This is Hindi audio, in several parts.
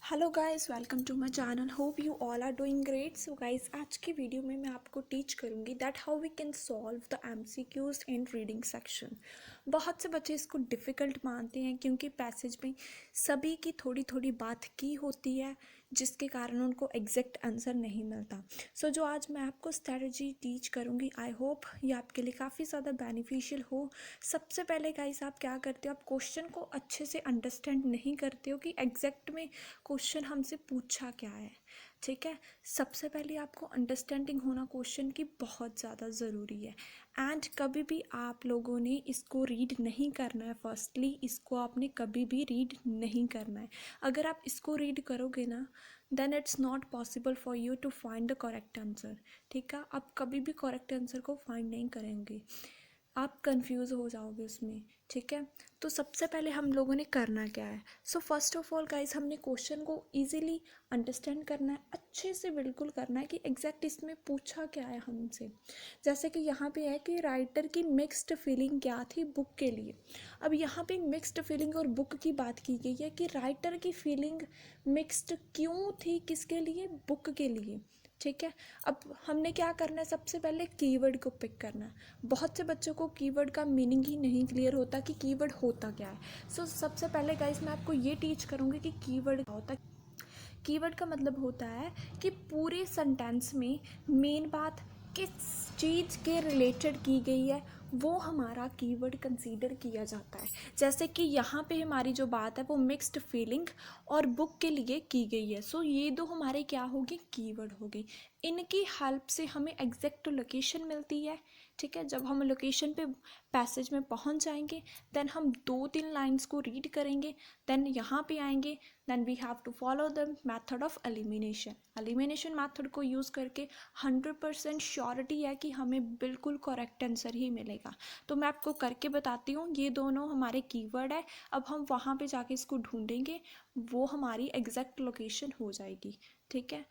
Hello guys, welcome to my channel. Hope you all are doing great. So guys, आज की वीडियो में मैं आपको टीच करूंगी that how we can solve the MCQs in reading section. बहुत से बच्चे इसको डिफ़िकल्ट मानते हैं क्योंकि पैसेज में सभी की थोड़ी थोड़ी बात की होती है, जिसके कारण उनको एग्जैक्ट आंसर नहीं मिलता। सो जो आज मैं आपको स्ट्रैटेजी टीच करूंगी, आई होप ये आपके लिए काफ़ी ज़्यादा बेनिफिशियल हो। सबसे पहले गाइस, आप क्या करते हो, आप क्वेश्चन को अच्छे से अंडरस्टैंड नहीं करते हो कि एग्जैक्ट में क्वेश्चन हमसे पूछा क्या है। ठीक है, सबसे पहले आपको अंडरस्टैंडिंग होना क्वेश्चन की बहुत ज़्यादा ज़रूरी है। एंड कभी भी आप लोगों ने इसको रीड नहीं करना है। फर्स्टली इसको आपने कभी भी रीड नहीं करना है। अगर आप इसको रीड करोगे ना, then it's not possible for you to find the correct answer. ठीक है, आप कभी भी करेक्ट आंसर को फाइंड नहीं करेंगे, आप कंफ्यूज हो जाओगे उसमें। ठीक है, तो सबसे पहले हम लोगों ने करना क्या है। So first of all guys, हमने क्वेश्चन को इजीली अंडरस्टैंड करना है, अच्छे से बिल्कुल करना है कि एग्जैक्ट इसमें पूछा क्या है हमसे। जैसे कि यहाँ पे है कि राइटर की मिक्स्ड फीलिंग क्या थी बुक के लिए। अब यहाँ पे मिक्स्ड फीलिंग और बुक की बात की गई है कि राइटर की फीलिंग मिक्स्ड क्यों थी, किसके लिए, बुक के लिए। ठीक है, अब हमने क्या करना है, सबसे पहले कीवर्ड को पिक करना है। बहुत से बच्चों को कीवर्ड का मीनिंग ही नहीं क्लियर होता कि कीवर्ड होता क्या है। सो सबसे पहले गाइस, मैं आपको ये टीच करूँगी कि कीवर्ड क्या होता है। कीवर्ड का मतलब होता है कि पूरे सेंटेंस में मेन बात किस चीज़ के रिलेटेड की गई है, वो हमारा कीवर्ड कंसीडर किया जाता है। जैसे कि यहाँ पे हमारी जो बात है वो मिक्स्ड फीलिंग और बुक के लिए की गई है। सो ये दो हमारे क्या होगी, कीवर्ड होगी। इनकी हेल्प से हमें एग्जैक्ट लोकेशन मिलती है। ठीक है, जब हम लोकेशन पे पैसेज में पहुंच जाएंगे, देन हम 2-3 लाइंस को रीड करेंगे, देन यहाँ पे आएंगे, then we have to follow the method of elimination. Elimination method को यूज़ करके 100% श्योरिटी है कि हमें बिल्कुल करेक्ट आंसर ही मिलेगा। तो मैं आपको करके बताती हूँ, ये दोनों हमारे कीवर्ड है। अब हम वहाँ पे जाके इसको ढूंढेंगे, वो हमारी एग्जैक्ट लोकेशन हो जाएगी। ठीक है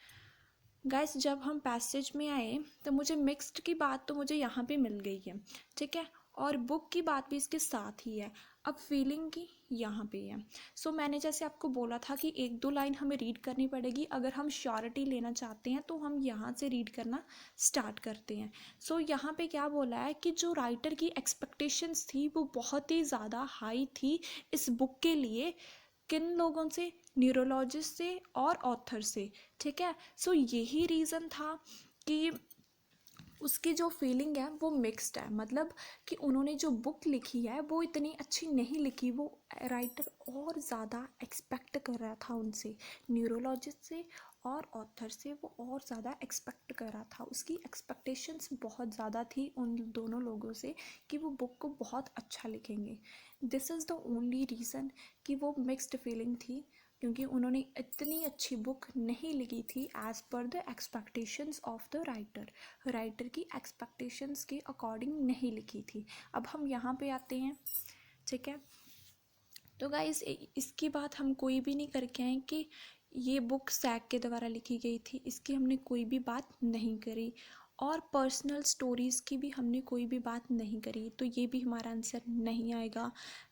गाइस, जब हम पैसेज में आए तो मुझे मिक्स्ड की बात तो मुझे यहाँ पे मिल गई है। ठीक है, और बुक की बात भी इसके साथ ही है। अब फीलिंग की यहाँ पे है। सो मैंने जैसे आपको बोला था कि 1-2 लाइन हमें रीड करनी पड़ेगी। अगर हम श्योरिटी लेना चाहते हैं तो हम यहाँ से रीड करना स्टार्ट करते हैं। सो यहाँ पे क्या बोला है कि जो राइटर की एक्सपेक्टेशंस थी वो बहुत ही ज़्यादा हाई थी इस बुक के लिए। किन लोगों से, न्यूरोलॉजिस्ट से और ऑथर से। ठीक है, सो यही रीज़न था कि उसकी जो फीलिंग है वो मिक्स्ड है। मतलब कि उन्होंने जो बुक लिखी है वो इतनी अच्छी नहीं लिखी, वो राइटर और ज़्यादा एक्सपेक्ट कर रहा था उनसे, न्यूरोलॉजिस्ट से और ऑथर से वो और ज़्यादा एक्सपेक्ट कर रहा था। उसकी एक्सपेक्टेशंस बहुत ज़्यादा थी उन दोनों लोगों से कि वो बुक को बहुत अच्छा लिखेंगे। This is the only reason कि वो मिक्स्ड फीलिंग थी, क्योंकि उन्होंने इतनी अच्छी बुक नहीं लिखी थी as per the expectations of the writer. Writer की एक्सपेक्टेशंस के अकॉर्डिंग नहीं लिखी थी। अब हम यहाँ पे आते हैं। ठीक है, तो गाइस इसकी बात हम कोई भी नहीं करके आए कि ये बुक सैग के द्वारा लिखी गई थी, इसकी हमने कोई भी बात नहीं करी। और पर्सनल स्टोरीज़ की भी हमने कोई भी बात नहीं करी, तो ये भी हमारा आंसर नहीं आएगा।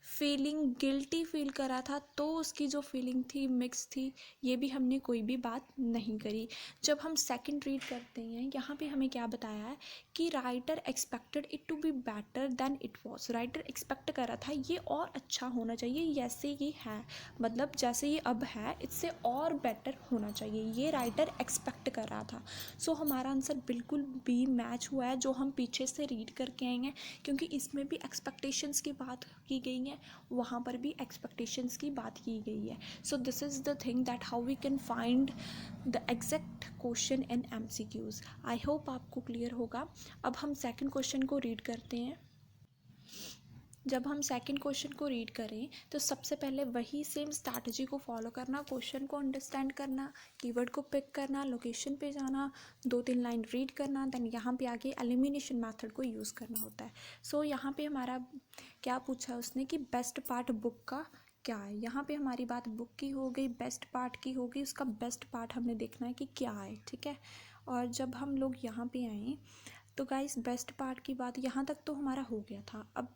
फीलिंग गिल्टी फील करा था तो उसकी जो फीलिंग थी मिक्स थी, ये भी हमने कोई भी बात नहीं करी। जब हम सेकंड रीड करते हैं, यहाँ पे हमें क्या बताया है कि writer expected it to be better than it was. Writer expect कर रहा था ये और अच्छा होना चाहिए, जैसे ये है, मतलब जैसे ये अब है इससे और बेटर होना चाहिए, ये राइटर एक्सपेक्ट कर रहा था। सो हमारा आंसर बिल्कुल भी मैच हुआ है जो हम पीछे से रीड करके आएंगे, क्योंकि इसमें भी एक्सपेक्टेशंस की बात की गई है, वहाँ पर भी एक्सपेक्टेशंस की बात की गई है। So this is the thing that how we can find the exact question in MCQs। I hope आपको क्लियर होगा। अब हम सेकंड क्वेश्चन को रीड करते हैं। जब हम सेकंड क्वेश्चन को रीड करें तो सबसे पहले वही सेम स्ट्रैटेजी को फॉलो करना, क्वेश्चन को अंडरस्टैंड करना, कीवर्ड को पिक करना, लोकेशन पे जाना, 2-3 लाइन रीड करना, देन यहाँ पे आके एलिमिनेशन मेथड को यूज़ करना होता है। सो यहाँ पे हमारा क्या पूछा है उसने कि बेस्ट पार्ट बुक का क्या है। यहाँ पे हमारी बात बुक की हो गई, बेस्ट पार्ट की होगी, उसका बेस्ट पार्ट हमने देखना है कि क्या है। ठीक है, और जब हम लोग यहाँ पे आए तो गाइस बेस्ट पार्ट की बात यहाँ तक तो हमारा हो गया था। अब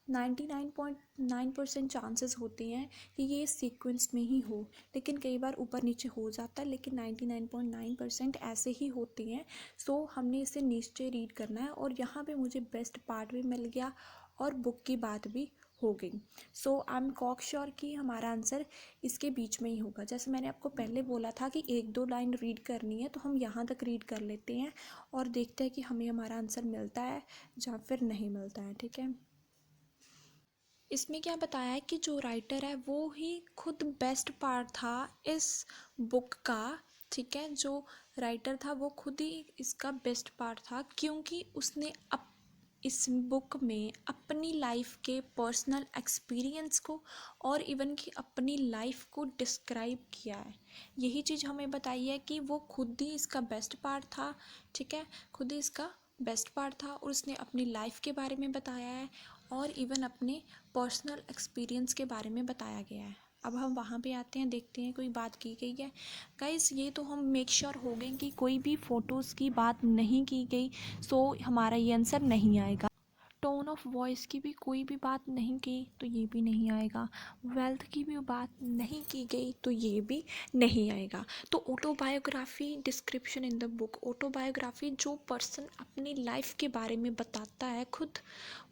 99.9% चांसेस होते हैं कि ये सीक्वेंस में ही हो, लेकिन कई बार ऊपर नीचे हो जाता है, लेकिन 99.9% ऐसे ही होते हैं। सो हमने इसे नीचे रीड करना है, और यहाँ पे मुझे बेस्ट पार्ट भी मिल गया और बुक की बात भी हो गई। सो आई एम कॉक श्योर कि हमारा आंसर इसके बीच में ही होगा। जैसे मैंने आपको पहले बोला था कि 1-2 लाइन रीड करनी है, तो हम यहाँ तक रीड कर लेते हैं और देखते हैं कि हमें हमारा आंसर मिलता है या फिर नहीं मिलता है। ठीक है, इसमें क्या बताया है कि जो राइटर है वो ही खुद बेस्ट पार्ट था इस बुक का। ठीक है, जो राइटर था वो खुद ही इसका बेस्ट पार्ट था, क्योंकि उसने इस बुक में अपनी लाइफ के पर्सनल एक्सपीरियंस को और इवन कि अपनी लाइफ को डिस्क्राइब किया है। यही चीज़ हमें बताई है कि वो खुद ही इसका बेस्ट पार्ट था। ठीक है, खुद ही इसका बेस्ट पार्ट था, और उसने अपनी लाइफ के बारे में बताया है और इवन अपने पर्सनल एक्सपीरियंस के बारे में बताया गया है। अब हम वहाँ पे आते हैं, देखते हैं कोई बात की गई है। गाइस, ये तो हम मेक श्योर हो गए कि कोई भी फ़ोटोज़ की बात नहीं की गई, सो हमारा ये आंसर नहीं आएगा। टोन ऑफ वॉइस की भी कोई भी बात नहीं की तो ये भी नहीं आएगा। वेल्थ की भी बात नहीं की गई तो ये भी नहीं आएगा। तो autobiography description in the book, autobiography जो पर्सन अपनी लाइफ के बारे में बताता है खुद,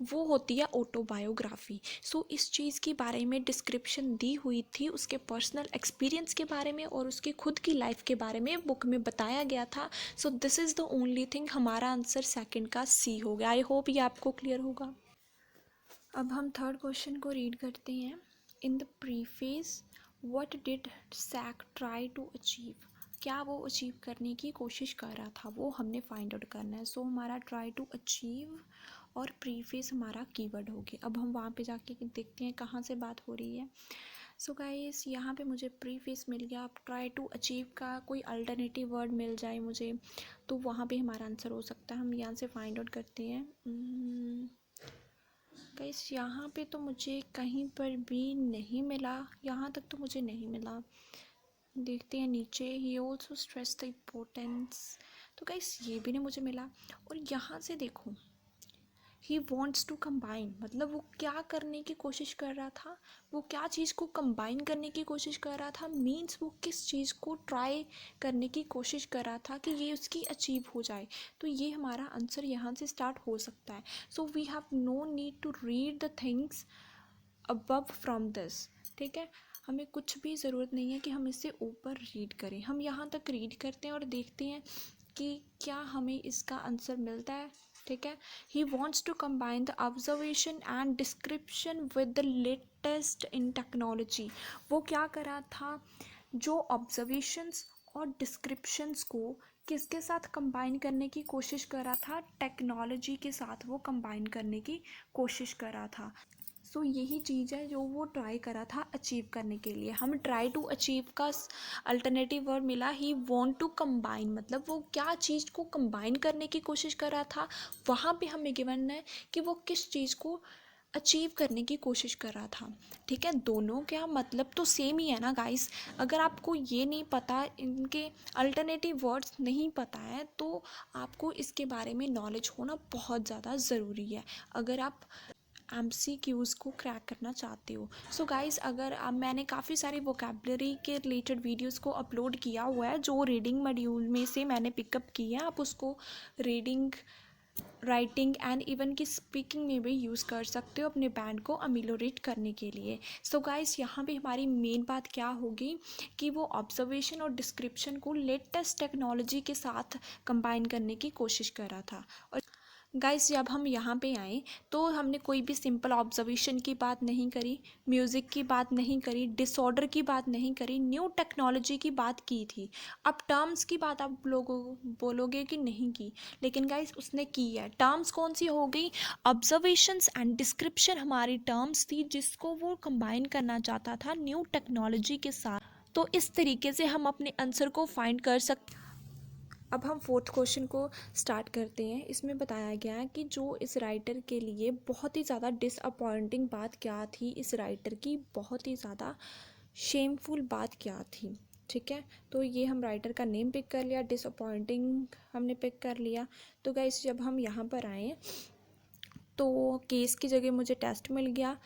वो होती है ऑटोबायोग्राफी। सो इस चीज़ के बारे में डिस्क्रिप्शन दी हुई थी, उसके पर्सनल एक्सपीरियंस के बारे में और उसकी खुद की लाइफ के बारे में बुक में बताया गया था। सो this is the only thing, हमारा आंसर सेकंड का सी हो गया। आई होप ये आपको क्लियर होगा। अब हम थर्ड क्वेश्चन को रीड करते हैं। In the preface what did Sack try to achieve, क्या वो अचीव करने की कोशिश कर रहा था, वो हमने फाइंड आउट करना है। सो हमारा ट्राई टू अचीव और प्रीफेस हमारा कीवर्ड हो गया। अब हम वहाँ पे जाके देखते हैं कहाँ से बात हो रही है। सो गाइस, यहाँ पे मुझे प्रीफेस मिल गया। अब ट्राई टू अचीव का कोई अल्टरनेटिव वर्ड मिल जाए मुझे, तो वहाँ पे हमारा आंसर हो सकता है। हम यहाँ से फाइंड आउट करते हैं। गाइस, यहाँ पे तो मुझे कहीं पर भी नहीं मिला, यहाँ तक तो मुझे नहीं मिला। देखते हैं नीचे। He also stress the importance, तो गाइस ये भी नहीं मुझे मिला। और यहाँ से देखो, ही वॉन्ट्स टू कंबाइन, मतलब वो क्या करने की कोशिश कर रहा था, वो क्या चीज़ को कंबाइन करने की कोशिश कर रहा था, मीन्स वो किस चीज़ को ट्राई करने की कोशिश कर रहा था कि ये उसकी अचीव हो जाए। तो ये हमारा आंसर यहाँ से स्टार्ट हो सकता है। So we have no need to read the things above from this. ठीक है, हमें कुछ भी ज़रूरत नहीं है कि हम इससे ऊपर रीड करें। हम यहाँ तक रीड करते हैं और देखते हैं कि क्या हमें इसका आंसर मिलता है। ठीक है, he wants to combine the observation and description with the latest in technology. वो क्या कर रहा था, जो ऑब्जर्वेशंस और डिस्क्रिप्शंस को किसके साथ कंबाइन करने की कोशिश कर रहा था, टेक्नोलॉजी के साथ वो कंबाइन करने की कोशिश कर रहा था। सो यही चीज़ है जो वो ट्राई करा था अचीव करने के लिए। हम ट्राई टू अचीव का अल्टरनेटिव वर्ड मिला ही वॉन्ट टू कंबाइन, मतलब वो क्या चीज़ को कंबाइन करने की कोशिश कर रहा था। वहाँ पे हमें गिवन है कि वो किस चीज़ को अचीव करने की कोशिश कर रहा था। ठीक है, दोनों क्या मतलब तो सेम ही है ना गाइस। अगर आपको ये नहीं पता, इनके अल्टरनेटिव वर्ड्स नहीं पता है, तो आपको इसके बारे में नॉलेज होना बहुत ज़्यादा ज़रूरी है अगर आप MCQs को क्रैक करना चाहते हो। सो गाइस, अगर मैंने काफ़ी सारी वोकेबलरी के रिलेटेड वीडियोस को अपलोड किया हुआ है जो रीडिंग मॉड्यूल में से मैंने पिकअप की है। आप उसको रीडिंग, राइटिंग एंड इवन की स्पीकिंग में भी यूज़ कर सकते हो अपने बैंड को अमिलोरेट करने के लिए। सो गाइस, यहाँ पे हमारी मेन बात क्या होगी कि वो ऑब्जर्वेशन और डिस्क्रिप्शन को लेटेस्ट टेक्नोलॉजी के साथ कंबाइन करने की कोशिश कर रहा था। और गाइस, जब हम यहाँ पे आए तो हमने कोई भी सिंपल ऑब्जर्वेशन की बात नहीं करी, म्यूज़िक की बात नहीं करी, डिसऑर्डर की बात नहीं करी, न्यू टेक्नोलॉजी की बात की थी। अब टर्म्स की बात आप लोगों बोलोगे कि नहीं की, लेकिन गाइस उसने की है। टर्म्स कौन सी हो गई, ऑब्जर्वेशंस एंड डिस्क्रिप्शन हमारी टर्म्स थी जिसको वो कंबाइन करना चाहता था न्यू टेक्नोलॉजी के साथ। तो इस तरीके से हम अपने आंसर को फाइंड कर सकते। अब हम फोर्थ क्वेश्चन को स्टार्ट करते हैं। इसमें बताया गया है कि जो इस राइटर के लिए बहुत ही ज़्यादा डिसअपॉइंटिंग बात क्या थी, इस राइटर की बहुत ही ज़्यादा शेमफुल बात क्या थी। ठीक है, तो ये हम राइटर का नेम पिक कर लिया, डिसअपॉइंटिंग हमने पिक कर लिया। तो गाइस, जब हम यहाँ पर आए तो केस की जगह मुझे टेस्ट मिल गया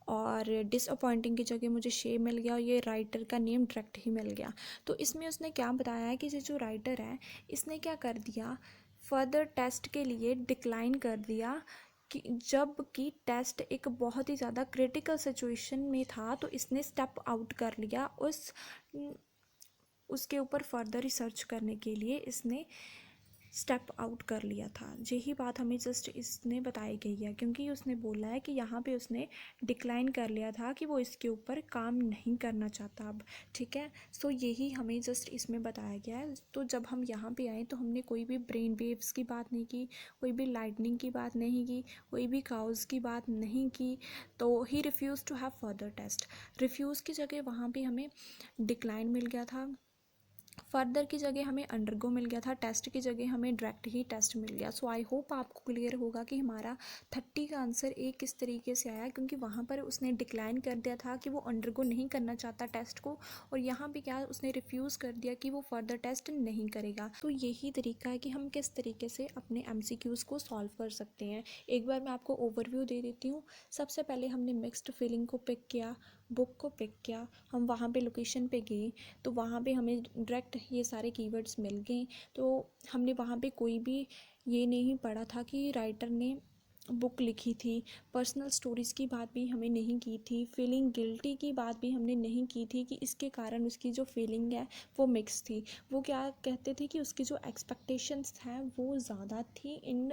और डिसअपॉइंटिंग की जगह मुझे शेम मिल गया और ये राइटर का नेम डायरेक्ट ही मिल गया। तो इसमें उसने क्या बताया है कि ये जो राइटर है इसने क्या कर दिया, फर्दर टेस्ट के लिए डिक्लाइन कर दिया कि जब कि टेस्ट एक बहुत ही ज़्यादा क्रिटिकल सिचुएशन में था तो इसने स्टेप आउट कर लिया उसके ऊपर फर्दर रिसर्च करने के लिए इसने स्टेप आउट कर लिया था। यही बात हमें जस्ट इसने बताई गई है क्योंकि उसने बोला है कि यहाँ पे उसने डिक्लाइन कर लिया था कि वो इसके ऊपर काम नहीं करना चाहता अब। ठीक है, सो यही हमें जस्ट इसमें बताया गया है। तो जब हम यहाँ पे आए तो हमने कोई भी ब्रेन वेव्स की बात नहीं की, कोई भी लाइटनिंग की बात नहीं की, कोई भी काउज की बात नहीं की। तो he refuse to have further test. Refuse की जगह वहाँ पे हमें डिक्लाइन मिल गया था, फर्दर की जगह हमें अंडरगो मिल गया था, टेस्ट की जगह हमें डायरेक्ट ही टेस्ट मिल गया। सो आई होप आपको क्लियर होगा कि हमारा 30 का आंसर ए किस तरीके से आया, क्योंकि वहाँ पर उसने डिक्लाइन कर दिया था कि वो अंडरगो नहीं करना चाहता टेस्ट को, और यहाँ पे क्या उसने रिफ्यूज़ कर दिया कि वो फर्दर टेस्ट नहीं करेगा। तो यही तरीका है कि हम किस तरीके से अपने MCQs को सॉल्व कर सकते हैं। एक बार मैं आपको ओवरव्यू दे देती हूँ। सबसे पहले हमने मिक्स्ड फीलिंग को पिक किया, बुक को पिक किया, हम वहाँ पे लोकेशन पे गए तो वहाँ पे हमें डायरेक्ट ये सारे कीवर्ड्स मिल गए। तो हमने वहाँ पे कोई भी ये नहीं पढ़ा था कि राइटर ने बुक लिखी थी, पर्सनल स्टोरीज़ की बात भी हमें नहीं की थी, फीलिंग गिल्टी की बात भी हमने नहीं की थी कि इसके कारण उसकी जो फीलिंग है वो मिक्स थी। वो क्या कहते थे कि उसकी जो एक्सपेक्टेशंस हैं वो ज़्यादा थी इन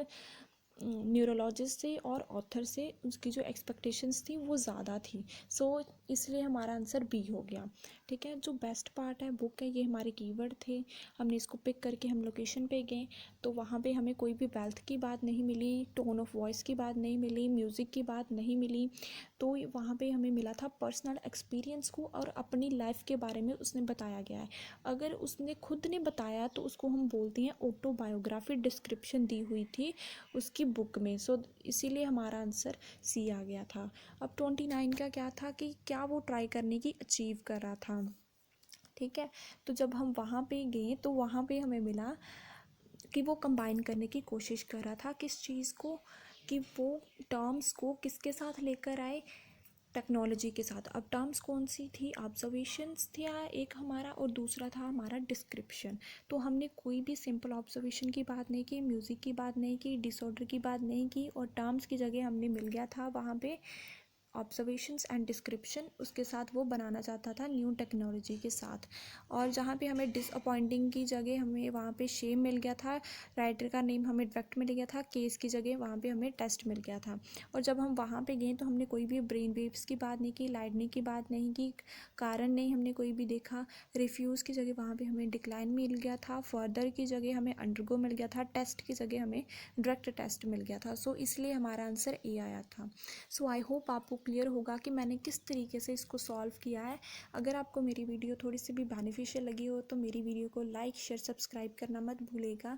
न्यूरोलॉजिस्ट से और ऑथर से, उसकी जो एक्सपेक्टेशंस थी वो ज़्यादा थी। सो इसलिए हमारा आंसर बी हो गया। ठीक है, जो बेस्ट पार्ट है बुक है, ये हमारे कीवर्ड थे। हमने इसको पिक करके हम लोकेशन पे गए तो वहाँ पे हमें कोई भी वेल्थ की बात नहीं मिली, टोन ऑफ वॉइस की बात नहीं मिली, म्यूज़िक की बात नहीं मिली। तो वहाँ पे हमें मिला था पर्सनल एक्सपीरियंस को और अपनी लाइफ के बारे में उसने बताया गया है। अगर उसने खुद ने बताया तो उसको हम बोलते हैं ऑटोबायोग्राफी, डिस्क्रिप्शन दी हुई थी उसकी बुक में। सो इसीलिए हमारा आंसर सी आ गया था। अब 29 का क्या था कि क्या वो ट्राई करने की अचीव कर रहा था। ठीक है, तो जब हम वहाँ पे गए तो वहाँ पे हमें मिला कि वो कंबाइन करने की कोशिश कर रहा था किस चीज़ को, कि वो टर्म्स को किसके साथ लेकर आए, टेक्नोलॉजी के साथ। अब टर्म्स कौन सी थी, ऑब्जर्वेशंस था एक हमारा और दूसरा था हमारा डिस्क्रिप्शन। तो हमने कोई भी सिंपल ऑब्जर्वेशन की बात नहीं की, म्यूज़िक की बात नहीं की, डिसऑर्डर की बात नहीं की, और टर्म्स की जगह हमने मिल गया था वहाँ पे ऑब्जर्वेशंस एंड डिस्क्रिप्शन, उसके साथ वो बनाना चाहता था न्यू टेक्नोलॉजी के साथ। और जहाँ पे हमें डिसअपॉइंटिंग की जगह हमें वहाँ पे शेम मिल गया था, राइटर का नेम हमें डायरेक्ट मिल गया था, केस की जगह वहाँ पे हमें टेस्ट मिल गया था। और जब हम वहाँ पे गए तो हमने कोई भी ब्रेन वेव्स की बात नहीं की, लाइटनिंग की बात नहीं की, कारण नहीं हमने कोई भी देखा। रिफ्यूज़ की जगह वहाँ पे हमें डिक्लाइन मिल गया था, फर्दर की जगह हमें अंडरगो मिल गया था, टेस्ट की जगह हमें डायरेक्ट टेस्ट मिल गया था। सो इसलिए हमारा आंसर ए आया था। सो आई होप आपको क्लियर होगा कि मैंने किस तरीके से इसको सॉल्व किया है। अगर आपको मेरी वीडियो थोड़ी सी भी बेनिफिशियल लगी हो तो मेरी वीडियो को लाइक शेयर सब्सक्राइब करना मत भूलिएगा।